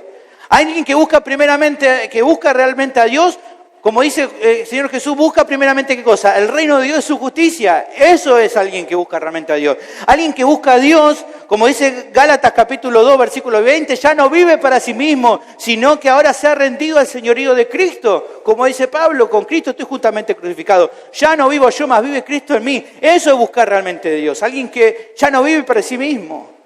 Alguien que busca primeramente, que busca realmente a Dios. Como dice el Señor Jesús, busca primeramente ¿qué cosa? El reino de Dios es su justicia. Eso es alguien que busca realmente a Dios. Alguien que busca a Dios, como dice Gálatas capítulo 2, versículo 20, ya no vive para sí mismo, sino que ahora se ha rendido al señorío de Cristo. Como dice Pablo, con Cristo estoy justamente crucificado. Ya no vivo yo, más vive Cristo en mí. Eso es buscar realmente a Dios. Alguien que ya no vive para sí mismo.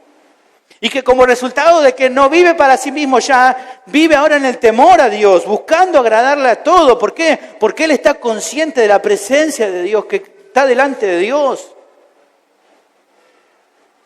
Y que como resultado de que no vive para sí mismo ya, vive ahora en el temor a Dios, buscando agradarle a todo. ¿Por qué? Porque él está consciente de la presencia de Dios, que está delante de Dios.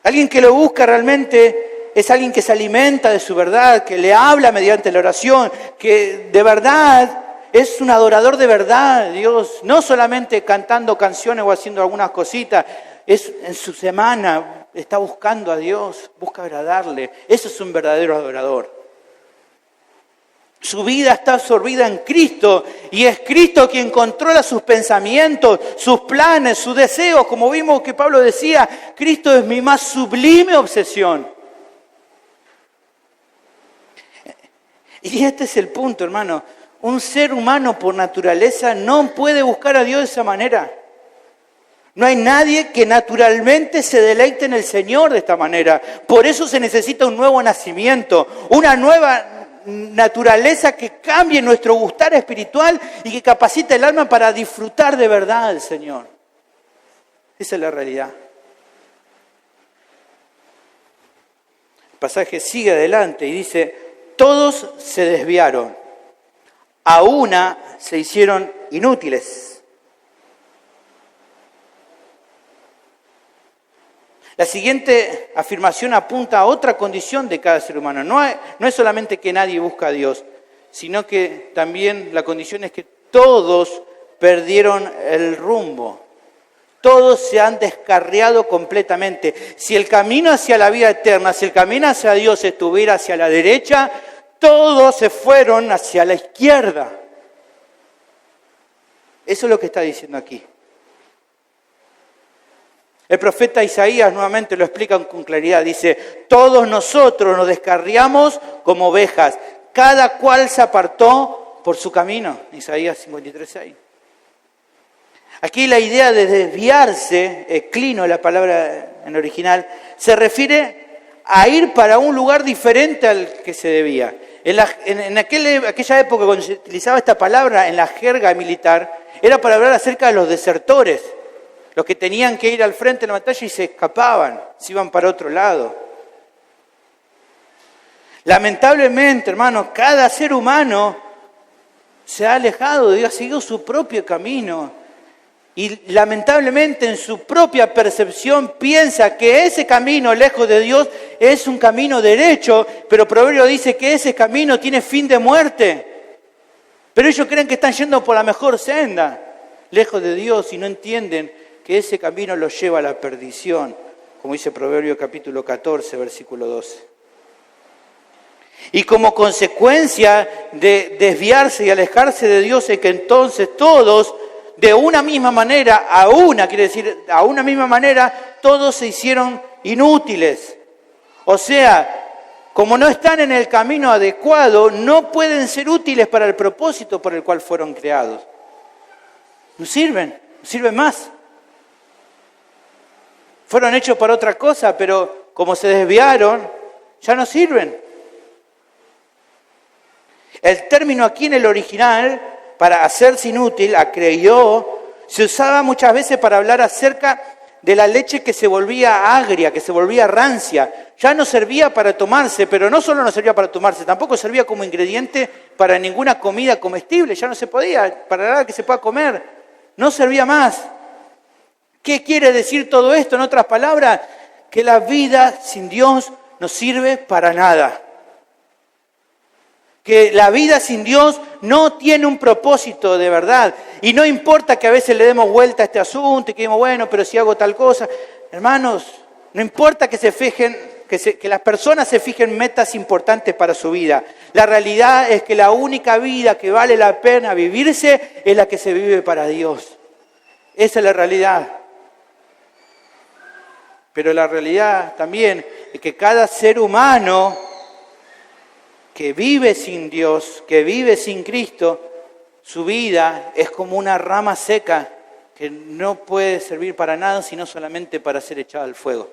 Alguien que lo busca realmente es alguien que se alimenta de su verdad, que le habla mediante la oración, que de verdad es un adorador de verdad de Dios, no solamente cantando canciones o haciendo algunas cositas, es en su semana. Está buscando a Dios, busca agradarle. Eso es un verdadero adorador. Su vida está absorbida en Cristo y es Cristo quien controla sus pensamientos, sus planes, sus deseos. Como vimos que Pablo decía, Cristo es mi más sublime obsesión. Y este es el punto, hermano. Un ser humano por naturaleza no puede buscar a Dios de esa manera. No hay nadie que naturalmente se deleite en el Señor de esta manera. Por eso se necesita un nuevo nacimiento, una nueva naturaleza que cambie nuestro gustar espiritual y que capacite el alma para disfrutar de verdad del Señor. Esa es la realidad. El pasaje sigue adelante y dice, todos se desviaron, a una se hicieron inútiles. La siguiente afirmación apunta a otra condición de cada ser humano. No es solamente que nadie busca a Dios, sino que también la condición es que todos perdieron el rumbo. Todos se han descarriado completamente. Si el camino hacia la vida eterna, si el camino hacia Dios estuviera hacia la derecha, todos se fueron hacia la izquierda. Eso es lo que está diciendo aquí. El profeta Isaías nuevamente lo explica con claridad. Dice, todos nosotros nos descarriamos como ovejas. Cada cual se apartó por su camino. Isaías 53:6. Aquí la idea de desviarse, clino la palabra en original, se refiere a ir para un lugar diferente al que se debía. En aquella época cuando se utilizaba esta palabra en la jerga militar, era para hablar acerca de los desertores. Los que tenían que ir al frente de la batalla y se escapaban, se iban para otro lado. Lamentablemente, hermanos, cada ser humano se ha alejado de Dios, ha seguido su propio camino. Y lamentablemente en su propia percepción piensa que ese camino lejos de Dios es un camino derecho, pero Proverbio dice que ese camino tiene fin de muerte. Pero ellos creen que están yendo por la mejor senda, lejos de Dios, y no entienden que ese camino los lleva a la perdición, como dice Proverbio capítulo 14, versículo 12. Y como consecuencia de desviarse y alejarse de Dios es que entonces todos, de una misma manera, a una misma manera, todos se hicieron inútiles. O sea, como no están en el camino adecuado, no pueden ser útiles para el propósito por el cual fueron creados. No sirven más. Fueron hechos para otra cosa, pero como se desviaron, ya no sirven. El término aquí en el original, para hacerse inútil, acreyó, se usaba muchas veces para hablar acerca de la leche que se volvía agria, que se volvía rancia. Ya no servía para tomarse, pero no solo no servía para tomarse, tampoco servía como ingrediente para ninguna comida comestible. Ya no se podía, para nada que se pueda comer. No servía más. ¿Qué quiere decir todo esto? En otras palabras, que la vida sin Dios no sirve para nada. Que la vida sin Dios no tiene un propósito de verdad. Y no importa que a veces le demos vuelta a este asunto y que digamos, bueno, pero si hago tal cosa. Hermanos, no importa que se fijen, que las personas se fijen metas importantes para su vida. La realidad es que la única vida que vale la pena vivirse es la que se vive para Dios. Esa es la realidad. Pero la realidad también es que cada ser humano que vive sin Dios, que vive sin Cristo, su vida es como una rama seca que no puede servir para nada, sino solamente para ser echada al fuego.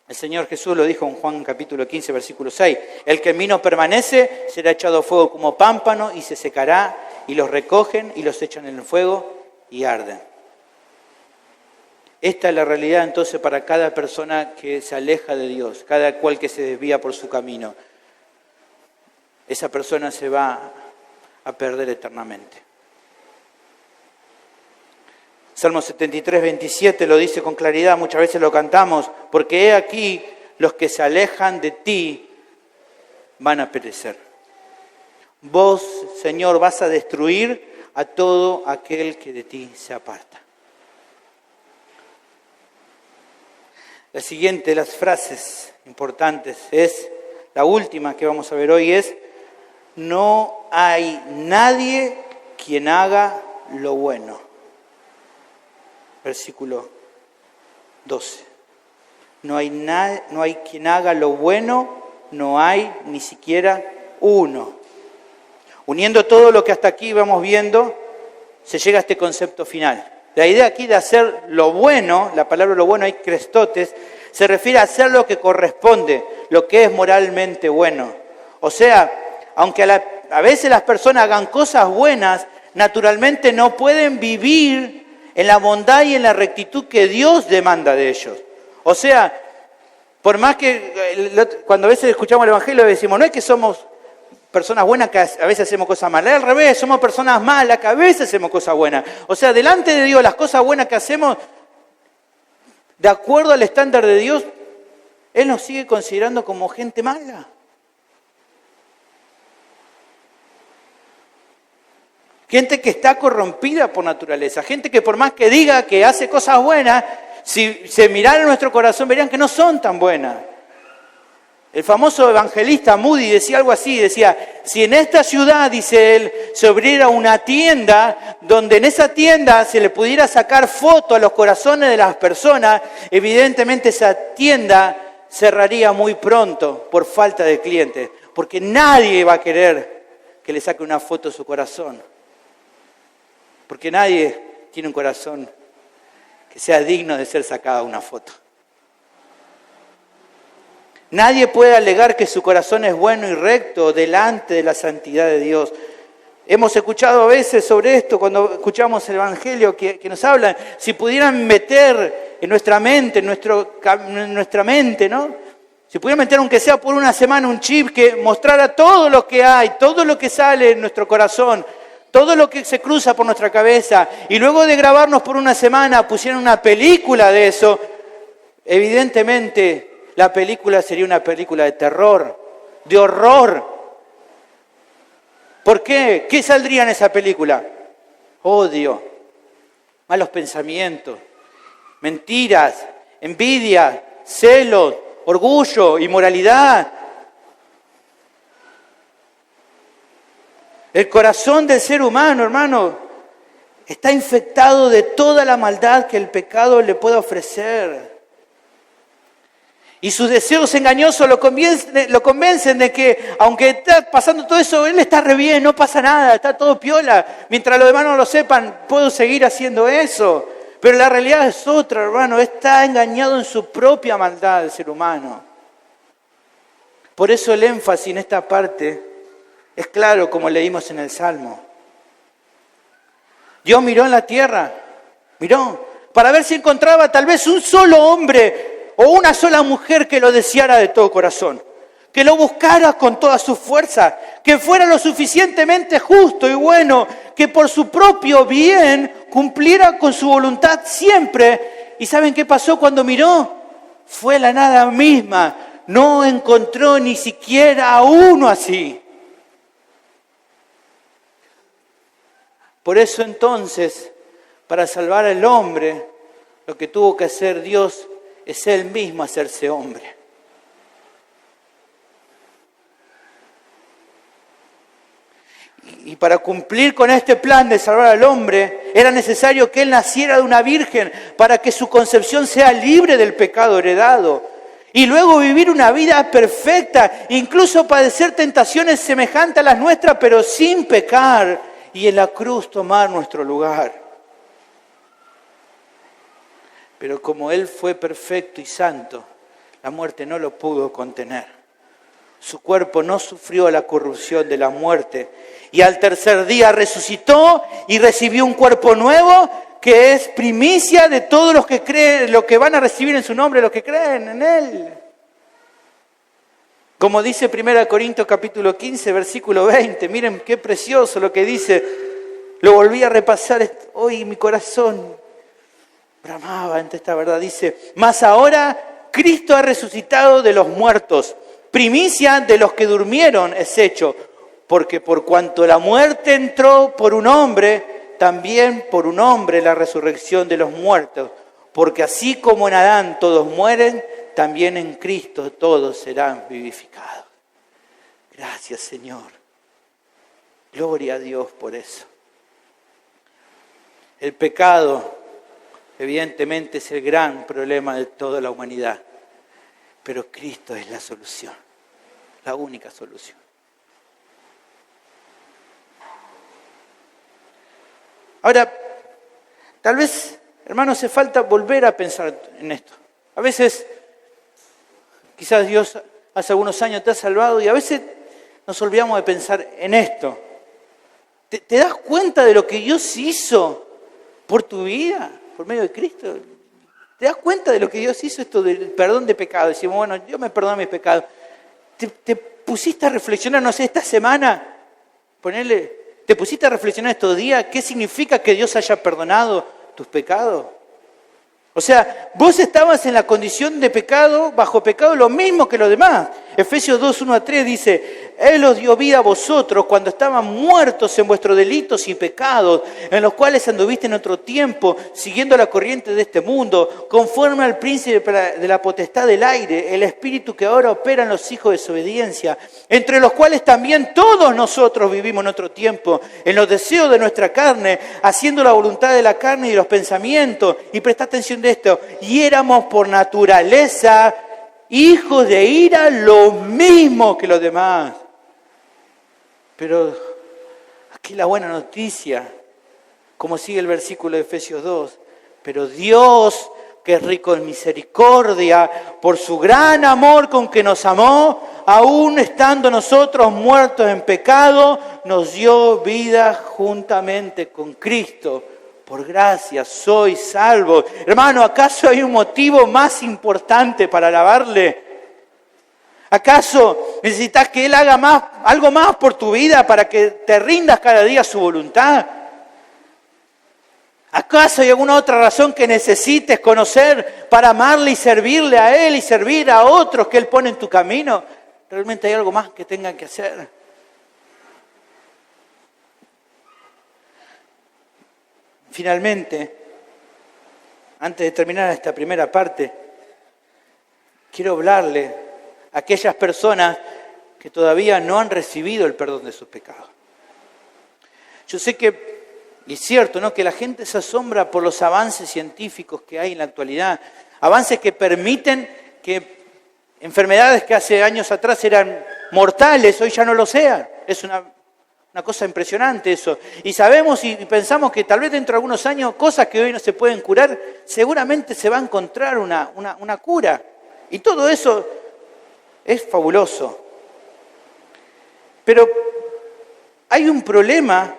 El Señor Jesús lo dijo en Juan capítulo 15, versículo 6. El que en mí no permanece será echado a fuego como pámpano y se secará, y los recogen y los echan en el fuego y arden. Esta es la realidad entonces para cada persona que se aleja de Dios, cada cual que se desvía por su camino. Esa persona se va a perder eternamente. Salmo 73, 27 lo dice con claridad, muchas veces lo cantamos, porque he aquí los que se alejan de ti van a perecer. Vos, Señor, vas a destruir a todo aquel que de ti se aparta. La siguiente de las frases importantes es, la última que vamos a ver hoy es, no hay nadie quien haga lo bueno. Versículo 12. No hay quien haga lo bueno, no hay ni siquiera uno. Uniendo todo lo que hasta aquí vamos viendo, se llega a este concepto final. La idea aquí de hacer lo bueno, la palabra lo bueno, hay crestotes, se refiere a hacer lo que corresponde, lo que es moralmente bueno. O sea, aunque a veces las personas hagan cosas buenas, naturalmente no pueden vivir en la bondad y en la rectitud que Dios demanda de ellos. O sea, por más que cuando a veces escuchamos el Evangelio decimos, no es que somos personas buenas que a veces hacemos cosas malas, al revés, somos personas malas que a veces hacemos cosas buenas. O sea, delante de Dios, las cosas buenas que hacemos, de acuerdo al estándar de Dios, Él nos sigue considerando como gente mala. Gente que está corrompida por naturaleza, gente que por más que diga que hace cosas buenas, si se miraran nuestro corazón verían que no son tan buenas. El famoso evangelista Moody decía algo así, decía, si en esta ciudad, dice él, se abriera una tienda, donde en esa tienda se le pudiera sacar foto a los corazones de las personas, evidentemente esa tienda cerraría muy pronto por falta de clientes, porque nadie va a querer que le saque una foto a su corazón, porque nadie tiene un corazón que sea digno de ser sacada una foto. Nadie puede alegar que su corazón es bueno y recto delante de la santidad de Dios. Hemos escuchado a veces sobre esto cuando escuchamos el Evangelio que nos hablan, si pudieran meter en nuestra mente, ¿no? Si pudieran meter aunque sea por una semana un chip que mostrara todo lo que hay, todo lo que sale en nuestro corazón, todo lo que se cruza por nuestra cabeza, y luego de grabarnos por una semana pusieran una película de eso, evidentemente la película sería una película de terror, de horror. ¿Por qué? ¿Qué saldría en esa película? Odio, malos pensamientos, mentiras, envidia, celos, orgullo, inmoralidad. El corazón del ser humano, hermano, está infectado de toda la maldad que el pecado le puede ofrecer. Y sus deseos engañosos lo convencen de que, aunque está pasando todo eso, él está re bien, no pasa nada, está todo piola. Mientras los demás no lo sepan, puedo seguir haciendo eso. Pero la realidad es otra, hermano. Está engañado en su propia maldad el ser humano. Por eso el énfasis en esta parte es claro, como leímos en el Salmo. Dios miró en la tierra, miró, para ver si encontraba tal vez un solo hombre o una sola mujer que lo deseara de todo corazón, que lo buscara con toda su fuerza, que fuera lo suficientemente justo y bueno, que por su propio bien cumpliera con su voluntad siempre. ¿Y saben qué pasó cuando miró? Fue la nada misma, no encontró ni siquiera a uno así. Por eso entonces, para salvar al hombre, lo que tuvo que hacer Dios es Él mismo hacerse hombre. Y para cumplir con este plan de salvar al hombre, era necesario que Él naciera de una virgen para que su concepción sea libre del pecado heredado. Y luego vivir una vida perfecta, incluso padecer tentaciones semejantes a las nuestras, pero sin pecar. Y en la cruz tomar nuestro lugar. Pero como Él fue perfecto y santo, la muerte no lo pudo contener. Su cuerpo no sufrió la corrupción de la muerte. Y al tercer día resucitó y recibió un cuerpo nuevo que es primicia de todos los que creen, lo que van a recibir en su nombre, los que creen en Él. Como dice 1 Corintios capítulo 15, versículo 20, miren qué precioso lo que dice. Lo volví a repasar hoy, mi corazón bramaba ante esta verdad. Dice, mas ahora Cristo ha resucitado de los muertos, primicia de los que durmieron es hecho, porque por cuanto la muerte entró por un hombre, también por un hombre la resurrección de los muertos. Porque así como en Adán todos mueren, también en Cristo todos serán vivificados. Gracias, Señor. Gloria a Dios por eso. El pecado, evidentemente, es el gran problema de toda la humanidad. Pero Cristo es la solución, la única solución. Ahora, tal vez, hermanos, hace falta volver a pensar en esto. A veces, quizás Dios hace algunos años te ha salvado y a veces nos olvidamos de pensar en esto. ¿Te das cuenta de lo que Dios hizo por tu vida, por medio de Cristo? ¿Te das cuenta de lo que Dios hizo, esto del perdón de pecado? Decimos, bueno, Dios me perdona mis pecados. ¿Te pusiste a reflexionar, no sé, esta semana? ¿Te pusiste a reflexionar estos días? ¿Qué significa que Dios haya perdonado tus pecados? O sea, vos estabas en la condición de pecado, bajo pecado, lo mismo que los demás. Efesios 2, 1-3 dice, Él os dio vida a vosotros cuando estaban muertos en vuestros delitos y pecados, en los cuales anduviste en otro tiempo, siguiendo la corriente de este mundo, conforme al príncipe de la potestad del aire, el espíritu que ahora opera en los hijos de desobediencia, entre los cuales también todos nosotros vivimos en otro tiempo, en los deseos de nuestra carne, haciendo la voluntad de la carne y de los pensamientos. Y presta atención de esto, y éramos por naturaleza hijos de ira, lo mismo que los demás. Pero aquí la buena noticia, como sigue el versículo de Efesios 2, pero Dios, que es rico en misericordia, por su gran amor con que nos amó, aún estando nosotros muertos en pecado, nos dio vida juntamente con Cristo. Por gracia soy salvo. Hermano, ¿acaso hay un motivo más importante para alabarle? ¿Acaso necesitas que Él haga algo más por tu vida para que te rindas cada día a su voluntad? ¿Acaso hay alguna otra razón que necesites conocer para amarle y servirle a Él y servir a otros que Él pone en tu camino? ¿Realmente hay algo más que tengan que hacer? Finalmente, antes de terminar esta primera parte, quiero hablarle a aquellas personas que todavía no han recibido el perdón de sus pecados. Yo sé que, y es cierto, ¿no?, que la gente se asombra por los avances científicos que hay en la actualidad, avances que permiten que enfermedades que hace años atrás eran mortales, hoy ya no lo sean. Es una cosa impresionante eso. Y sabemos y pensamos que tal vez dentro de algunos años, cosas que hoy no se pueden curar, seguramente se va a encontrar una cura. Y todo eso es fabuloso. Pero hay un problema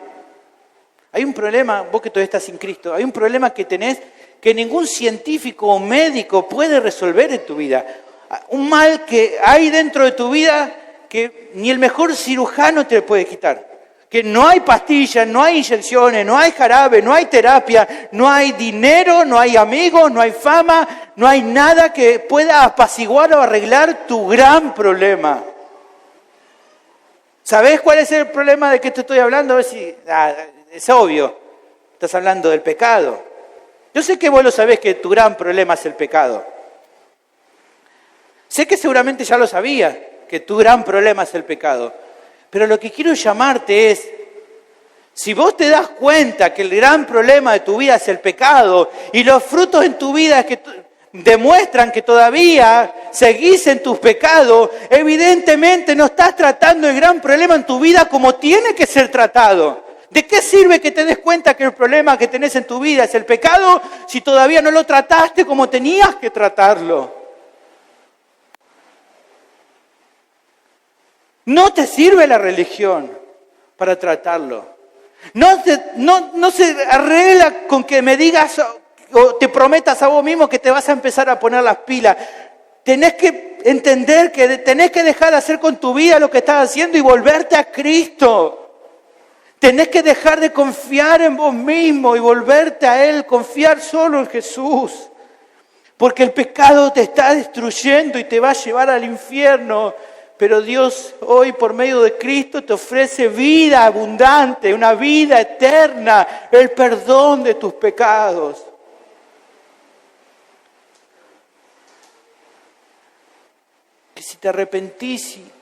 Hay un problema, vos que todavía estás sin Cristo, hay un problema que tenés que ningún científico o médico puede resolver en tu vida. Un mal que hay dentro de tu vida que ni el mejor cirujano te puede quitar. Que no hay pastillas, no hay inyecciones, no hay jarabe, no hay terapia, no hay dinero, no hay amigos, no hay fama, no hay nada que pueda apaciguar o arreglar tu gran problema. ¿Sabés cuál es el problema de que te estoy hablando? A ver si, es obvio, estás hablando del pecado. Yo sé que vos lo sabés que tu gran problema es el pecado. Sé que seguramente ya lo sabías, que tu gran problema es el pecado. Pero lo que quiero llamarte es, si vos te das cuenta que el gran problema de tu vida es el pecado y los frutos en tu vida que demuestran que todavía seguís en tus pecados, evidentemente no estás tratando el gran problema en tu vida como tiene que ser tratado. ¿De qué sirve que te des cuenta que el problema que tenés en tu vida es el pecado si todavía no lo trataste como tenías que tratarlo? No te sirve la religión para tratarlo. No se arregla con que me digas o te prometas a vos mismo que te vas a empezar a poner las pilas. Tenés que entender que tenés que dejar de hacer con tu vida lo que estás haciendo y volverte a Cristo. Tenés que dejar de confiar en vos mismo y volverte a Él, confiar solo en Jesús. Porque el pecado te está destruyendo y te va a llevar al infierno. Pero Dios hoy por medio de Cristo te ofrece vida abundante, una vida eterna, el perdón de tus pecados. Que si te arrepentís y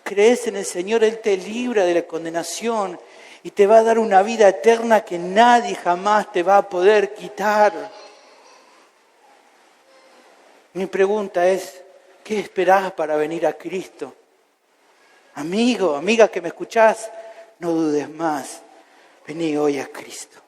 crees en el Señor, Él te libra de la condenación y te va a dar una vida eterna que nadie jamás te va a poder quitar. Mi pregunta es, ¿qué esperás para venir a Cristo? Amigo, amiga que me escuchás, no dudes más. Vení hoy a Cristo.